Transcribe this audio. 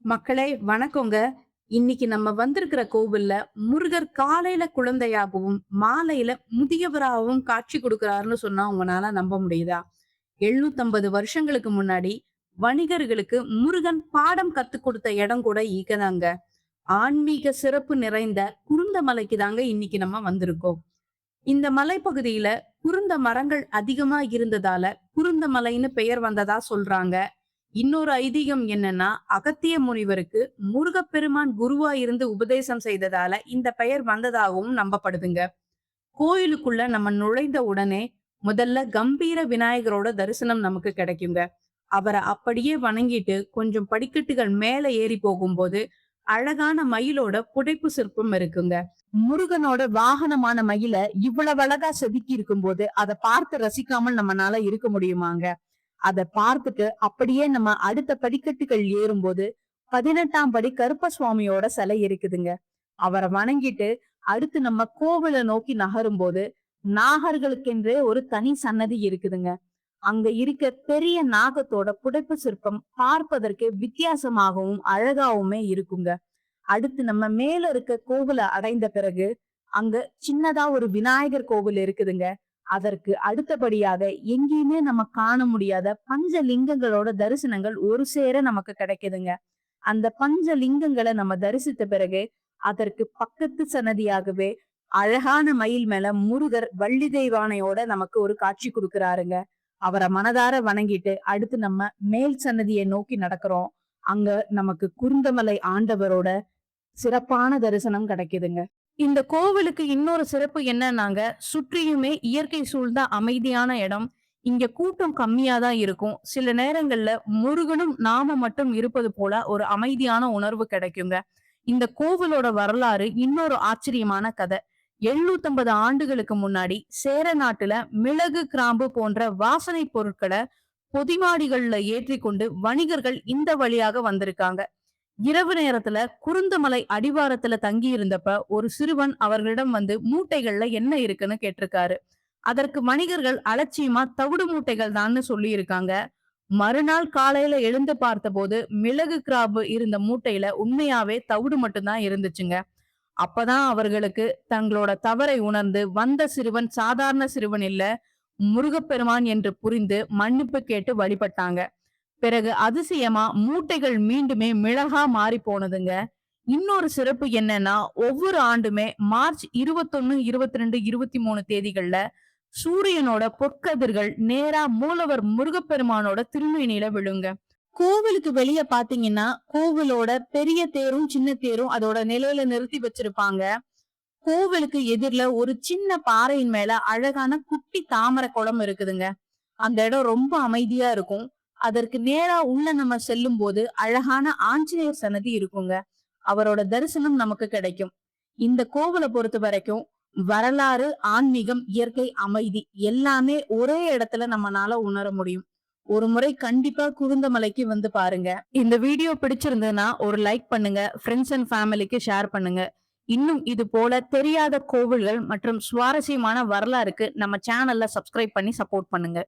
மக்களே வணக்கங்க. இன்னைக்கு நம்ம வந்திருக்கிற கோவில்ல முருகர் காலையில குழந்தையாகவும், மாலையில முதியவராகவும் காட்சி கொடுக்கிறாருன்னு சொன்னா உங்களால நம்ப முடியுதா? 750 வருஷங்களுக்கு முன்னாடி வணிகர்களுக்கு முருகன் பாடம் கத்துக் கொடுத்த இடம் கூட இங்கதாங்க. ஆன்மீக சிறப்பு நிறைந்த குருந்த மலைக்கு தாங்க இன்னைக்கு நம்ம வந்திருக்கோம். இந்த மலைப்பகுதியில குருந்த மரங்கள் அதிகமா இருந்ததால குருந்த மலைன்னு பெயர் வந்ததா சொல்றாங்க. இன்னொரு ஐதீகம் என்னன்னா, அகத்திய முனிவருக்கு முருகப்பெருமான் குருவா இருந்து உபதேசம் செய்ததால இந்த பெயர் வந்ததாகவும் நம்பப்படுதுங்க. கோயிலுக்குள்ள நம்ம நுழைந்த உடனே முதல்ல கம்பீர விநாயகரோட தரிசனம் நமக்கு கிடைக்குங்க. அவரை அப்படியே வணங்கிட்டு கொஞ்சம் படிக்கட்டுகள் மேல ஏறி போகும்போது அழகான மயிலோட புடைப்பு சிற்பம் இருக்குங்க. முருகனோட வாகனமான மயில இவ்வளவு அழகா செதுக்கி இருக்கும்போது அதை பார்த்து ரசிக்காமல் நம்மனால இருக்க முடியுமாங்க? அத பார்த்துட்டு அப்படியே நம்ம அடுத்த படிக்கட்டுகள் ஏறும்போது 18ஆம் படி கருப்ப சுவாமியோட சிலை இருக்குதுங்க. அவரை வணங்கிட்டு அடுத்து நம்ம கோவிலை நோக்கி நகரும் போது நாகர்களுக்கென்றே ஒரு தனி சன்னதி இருக்குதுங்க. அங்க இருக்க பெரிய நாகத்தோட புடைப்பு சிற்பம் பார்ப்பதற்கு வித்தியாசமாகவும் அழகாவுமே இருக்குங்க. அடுத்து நம்ம மேல இருக்க கோவிலை அடைந்த பிறகு அங்க சின்னதா ஒரு விநாயகர் கோவில் இருக்குதுங்க. அதற்கு அடுத்தபடியாக எங்கேயுமே நம்ம காண முடியாத பஞ்ச லிங்கங்களோட தரிசனங்கள் ஒரு சேர நமக்கு கிடைக்குதுங்க. அந்த பஞ்ச லிங்கங்களை நம்ம தரிசித்த பிறகு அதற்கு பக்கத்து சன்னதியாகவே அழகான மயில் மேல முருகர் வள்ளி தெய்வானையோட நமக்கு ஒரு காட்சி கொடுக்கிறாருங்க. அவரை மனதார வணங்கிட்டு அடுத்து நம்ம மேல் சன்னதியை நோக்கி நடக்கிறோம். அங்க நமக்கு குருந்தமலை ஆண்டவரோட சிறப்பான தரிசனம் கிடைக்குதுங்க. இந்த கோவிலுக்கு இன்னொரு சிறப்பு என்னன்னாங்க, சுற்றியுமே இயற்கை சூழ்ந்த அமைதியான இடம். இங்க கூட்டம் கம்மியா தான் இருக்கும். சில நேரங்கள்ல முருகனும் நாம மட்டும் இருப்பது போல ஒரு அமைதியான உணர்வு கிடைக்குங்க. இந்த கோவிலோட வரலாறு இன்னொரு ஆச்சரியமான கதை. 750 ஆண்டுகளுக்கு முன்னாடி சேர நாட்டுல மிளகு, கிராம்பு போன்ற வாசனை பொருட்களை பொதிமாடிகள்ல ஏற்றி கொண்டு வணிகர்கள் இந்த வழியாக வந்திருக்காங்க. இரவு நேரத்துல குருந்தமலை அடிவாரத்துல தங்கி இருந்தப்ப ஒரு சிறுவன் அவர்களிடம் வந்து மூட்டைகள்ல என்ன இருக்குன்னு கேட்டிருக்காரு. அதற்கு வணிகர்கள் அலட்சியமா தவிடு மூட்டைகள் தான்னு சொல்லி இருக்காங்க. மறுநாள் காலையில எழுந்து பார்த்தபோது மிளகு கிராம்பு இருந்த மூட்டையில உண்மையாவே தவிடு மட்டும்தான் இருந்துச்சுங்க. அப்பதான் அவர்களுக்கு தங்களோட தவறை உணர்ந்து வந்த சிறுவன் சாதாரண சிறுவன் இல்ல, முருகப்பெருமான் என்று புரிந்து மன்னிப்பு கேட்டு வழிபட்டாங்க. பிறகு அதிசயமா மூட்டைகள் மீண்டுமே மிளகா மாறி போனதுங்க. இன்னொரு சிறப்பு என்னன்னா, ஒவ்வொரு ஆண்டுமே மார்ச் 21, 22, 23 தேதிகள்ல சூரியனோட பொற்கதிர்கள் நேரா மூலவர் முருகப்பெருமானோட திருமேனியில விழுங்க. கோவிலுக்கு வெளிய பாத்தீங்கன்னா கோவிலோட பெரிய தேரும் சின்ன தேரும் அதோட நிலையில நிறுத்தி வச்சிருப்பாங்க. கோவிலுக்கு எதிர்ல ஒரு சின்ன பாறையின் மேல அழகான குட்டி தாமரை குளம் இருக்குதுங்க. அந்த இடம் ரொம்ப அமைதியா இருக்கும். அதற்கு நேரா உள்ள நம்ம செல்லும் போது அழகான ஆஞ்சநேயர் சன்னதி இருக்குங்க. அவரோட தரிசனம் நமக்கு கிடைக்கும். இந்த கோவிலை பொறுத்த வரைக்கும் வரலாறு, ஆன்மீகம், இயற்கை, அமைதி எல்லாமே ஒரே இடத்துல நம்மனால உணர முடியும். ஒரு முறை கண்டிப்பா குருந்தமலைக்கு வந்து பாருங்க. இந்த வீடியோ பிடிச்சிருந்ததுன்னா ஒரு லைக் பண்ணுங்க, ஃப்ரெண்ட்ஸ் அண்ட் ஃபேமிலிக்கு ஷேர் பண்ணுங்க. இன்னும் இது போல தெரியாத கோவில்கள் மற்றும் சுவாரஸ்யமான வரலாறுக்கு நம்ம சேனல்ல சப்ஸ்கிரைப் பண்ணி சப்போர்ட் பண்ணுங்க.